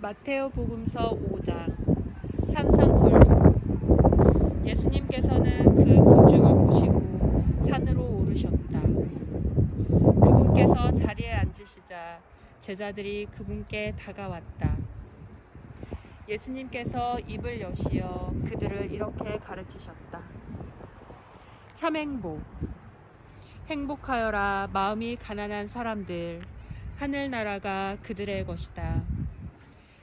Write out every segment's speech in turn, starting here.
마테오 복음서 5장 산상설교. 예수님께서는 그 군중을 보시고 산으로 오르셨다. 그분께서 자리에 앉으시자 제자들이 그분께 다가왔다. 예수님께서 입을 여시어 그들을 이렇게 가르치셨다. 참행복. 행복하여라 마음이 가난한 사람들, 하늘나라가 그들의 것이다.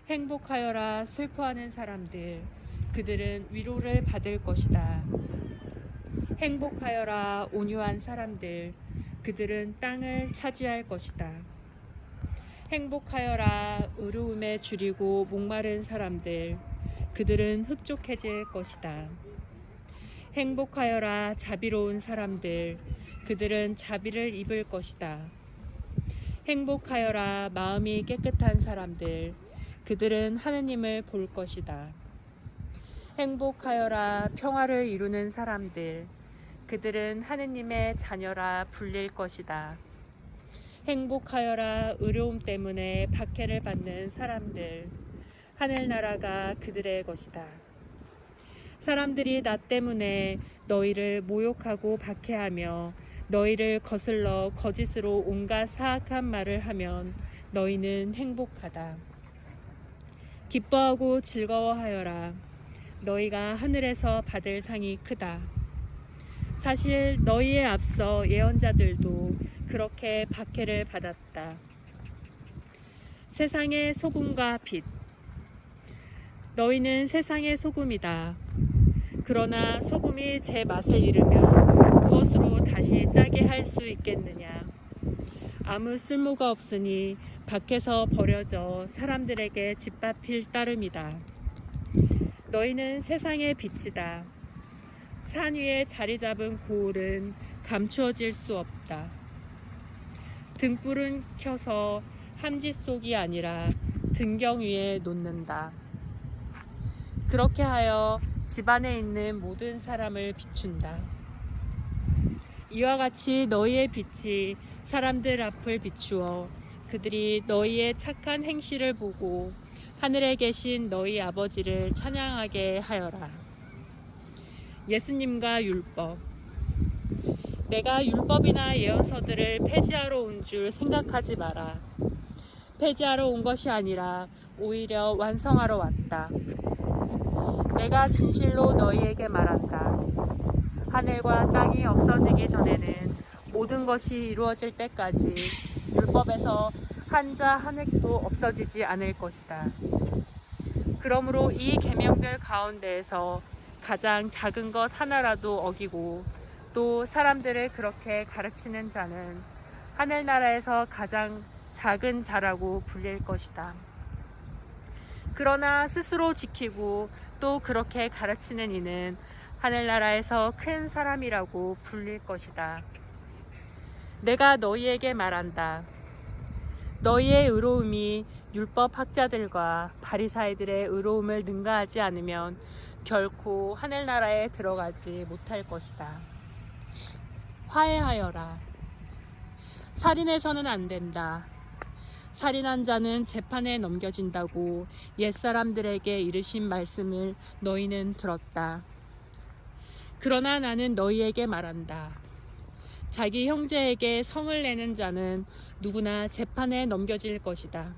행복하여라 슬퍼하는 사람들, 그들은 위로를 받을 것이다. 행복하여라 온유한 사람들, 그들은 땅을 차지할 것이다. 행복하여라 의로움에 줄이고 목마른 사람들, 그들은 흡족해질 것이다. 행복하여라 자비로운 사람들, 그들은 자비를 입을 것이다. 행복하여라 마음이 깨끗한 사람들, 그들은 하느님을 볼 것이다. 행복하여라 평화를 이루는 사람들, 그들은 하느님의 자녀라 불릴 것이다. 행복하여라 의로움 때문에 박해를 받는 사람들, 하늘나라가 그들의 것이다. 사람들이 나 때문에 너희를 모욕하고 박해하며 너희를 거슬러 거짓으로 온갖 사악한 말을 하면 너희는 행복하다. 기뻐하고 즐거워하여라. 너희가 하늘에서 받을 상이 크다. 사실 너희에 앞서 예언자들도 그렇게 박해를 받았다. 세상의 소금과 빛. 너희는 세상의 소금이다. 그러나 소금이 제 맛을 잃으면 무엇으로 다시 짜게 할 수 있겠느냐. 아무 쓸모가 없으니 밖에서 버려져 사람들에게 짓밟힐 따름이다. 너희는 세상의 빛이다. 산 위에 자리 잡은 고울은 감추어질 수 없다. 등불은 켜서 함지 속이 아니라 등경 위에 놓는다. 그렇게 하여 집안에 있는 모든 사람을 비춘다. 이와 같이 너희의 빛이 사람들 앞을 비추어 그들이 너희의 착한 행실을 보고 하늘에 계신 너희 아버지를 찬양하게 하여라. 예수님과 율법. 내가 율법이나 예언서들을 폐지하러 온 줄 생각하지 마라. 폐지하러 온 것이 아니라 오히려 완성하러 왔다. 내가 진실로 너희에게 말한다. 하늘과 땅이 없어지기 전에는 모든 것이 이루어질 때까지 율법에서 한자 한 획도 없어지지 않을 것이다. 그러므로 이 계명들 가운데에서 가장 작은 것 하나라도 어기고 또 사람들을 그렇게 가르치는 자는 하늘나라에서 가장 작은 자라고 불릴 것이다. 그러나 스스로 지키고 또 그렇게 가르치는 이는 하늘나라에서 큰 사람이라고 불릴 것이다. 내가 너희에게 말한다. 너희의 의로움이 율법 학자들과 바리사이들의 의로움을 능가하지 않으면 결코 하늘나라에 들어가지 못할 것이다. 화해하여라. 살인해서는 안 된다. 살인한 자는 재판에 넘겨진다고 옛사람들에게 이르신 말씀을 너희는 들었다. 그러나 나는 너희에게 말한다. 자기 형제에게 성을 내는 자는 누구나 재판에 넘겨질 것이다.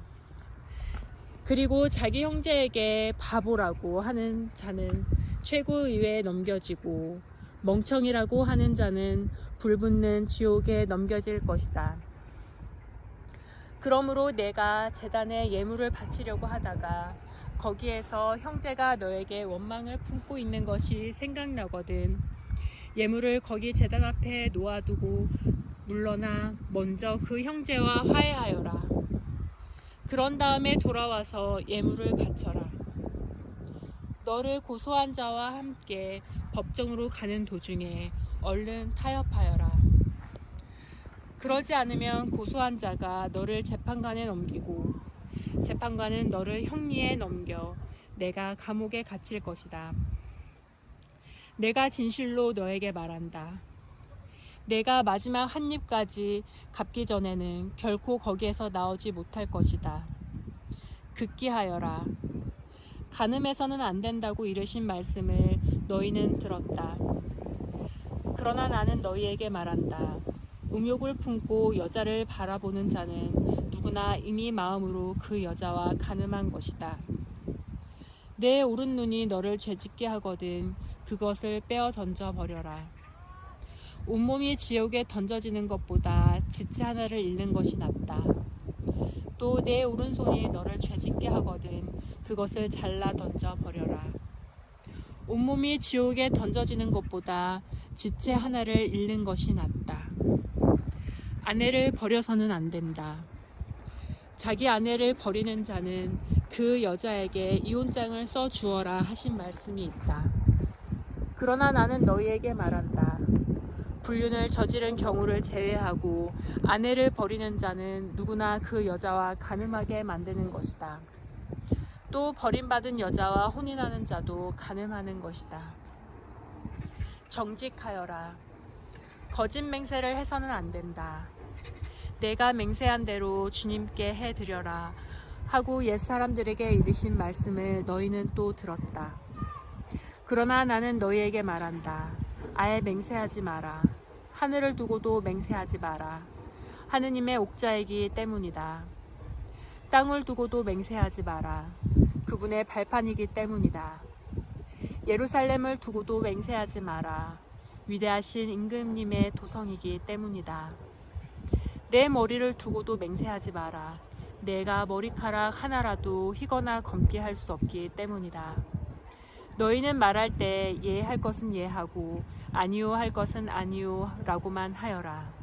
그리고 자기 형제에게 바보라고 하는 자는 최고의회에 넘겨지고 멍청이라고 하는 자는 불붙는 지옥에 넘겨질 것이다. 그러므로 내가 제단에 예물을 바치려고 하다가 거기에서 형제가 너에게 원망을 품고 있는 것이 생각나거든 예물을 거기 제단 앞에 놓아두고 물러나 먼저 그 형제와 화해하여라. 그런 다음에 돌아와서 예물을 바쳐라. 너를 고소한 자와 함께 법정으로 가는 도중에 얼른 타협하여라. 그러지 않으면 고소한 자가 너를 재판관에 넘기고 재판관은 너를 형리에 넘겨 내가 감옥에 갇힐 것이다. 내가 진실로 너에게 말한다. 내가 마지막 한 입까지 갚기 전에는 결코 거기에서 나오지 못할 것이다. 극기하여라. 간음해서는 안 된다고 이르신 말씀을 너희는 들었다. 그러나 나는 너희에게 말한다. 음욕을 품고 여자를 바라보는 자는 누구나 이미 마음으로 그 여자와 간음한 것이다. 내 오른 눈이 너를 죄짓게 하거든 그것을 빼어 던져 버려라. 온몸이 지옥에 던져지는 것보다 지체 하나를 잃는 것이 낫다. 또 내 오른손이 너를 죄짓게 하거든 그것을 잘라 던져 버려라. 온몸이 지옥에 던져지는 것보다 지체 하나를 잃는 것이 낫다. 아내를 버려서는 안 된다. 자기 아내를 버리는 자는 그 여자에게 이혼장을 써 주어라 하신 말씀이 있다. 그러나 나는 너희에게 말한다. 불륜을 저지른 경우를 제외하고 아내를 버리는 자는 누구나 그 여자와 간음하게 만드는 것이다. 또 버림받은 여자와 혼인하는 자도 간음하는 것이다. 정직하여라. 거짓 맹세를 해서는 안 된다. 내가 맹세한 대로 주님께 해드려라 하고 옛사람들에게 이르신 말씀을 너희는 또 들었다. 그러나 나는 너희에게 말한다. 아예 맹세하지 마라. 하늘을 두고도 맹세하지 마라. 하느님의 옥자이기 때문이다. 땅을 두고도 맹세하지 마라. 그분의 발판이기 때문이다. 예루살렘을 두고도 맹세하지 마라. 위대하신 임금님의 도성이기 때문이다. 내 머리를 두고도 맹세하지 마라. 내가 머리카락 하나라도 휘거나 검게 할 수 없기 때문이다. 너희는 말할 때 예할 것은 예하고 아니요 할 것은 아니요 라고만 하여라.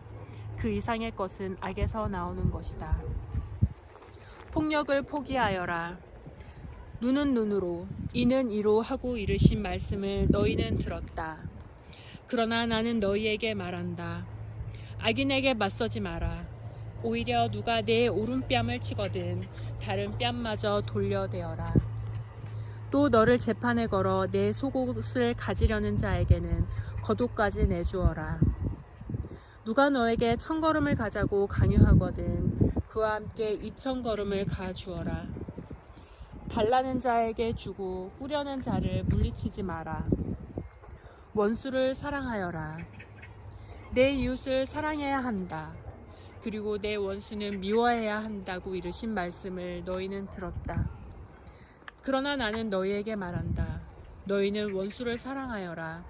그 이상의 것은 악에서 나오는 것이다. 폭력을 포기하여라. 눈은 눈으로 이는 이로 하고 이르신 말씀을 너희는 들었다. 그러나 나는 너희에게 말한다. 악인에게 맞서지 마라. 오히려 누가 내 오른뺨을 치거든 다른 뺨마저 돌려대어라. 또 너를 재판에 걸어 내 속옷을 가지려는 자에게는 겉옷까지 내주어라. 누가 너에게 1000걸음을 가자고 강요하거든 그와 함께 2000걸음을 가주어라. 달라는 자에게 주고 꾸려는 자를 물리치지 마라. 원수를 사랑하여라. 내 이웃을 사랑해야 한다. 그리고 내 원수는 미워해야 한다고 이르신 말씀을 너희는 들었다. 그러나 나는 너희에게 말한다. 너희는 원수를 사랑하여라.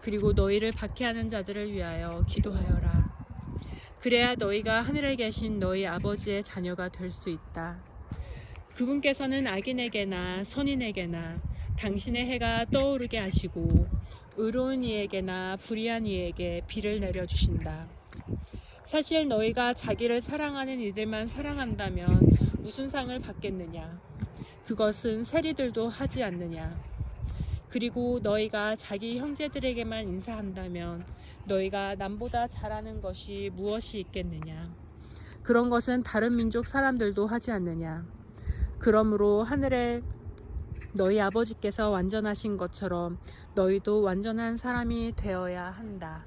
그리고 너희를 박해하는 자들을 위하여 기도하여라. 그래야 너희가 하늘에 계신 너희 아버지의 자녀가 될 수 있다. 그분께서는 악인에게나 선인에게나 당신의 해가 떠오르게 하시고 의로운 이에게나 불의한 이에게 비를 내려주신다. 사실 너희가 자기를 사랑하는 이들만 사랑한다면 무슨 상을 받겠느냐? 그것은 세리들도 하지 않느냐? 그리고 너희가 자기 형제들에게만 인사한다면 너희가 남보다 잘하는 것이 무엇이 있겠느냐? 그런 것은 다른 민족 사람들도 하지 않느냐? 그러므로 하늘에 너희 아버지께서 완전하신 것처럼 너희도 완전한 사람이 되어야 한다.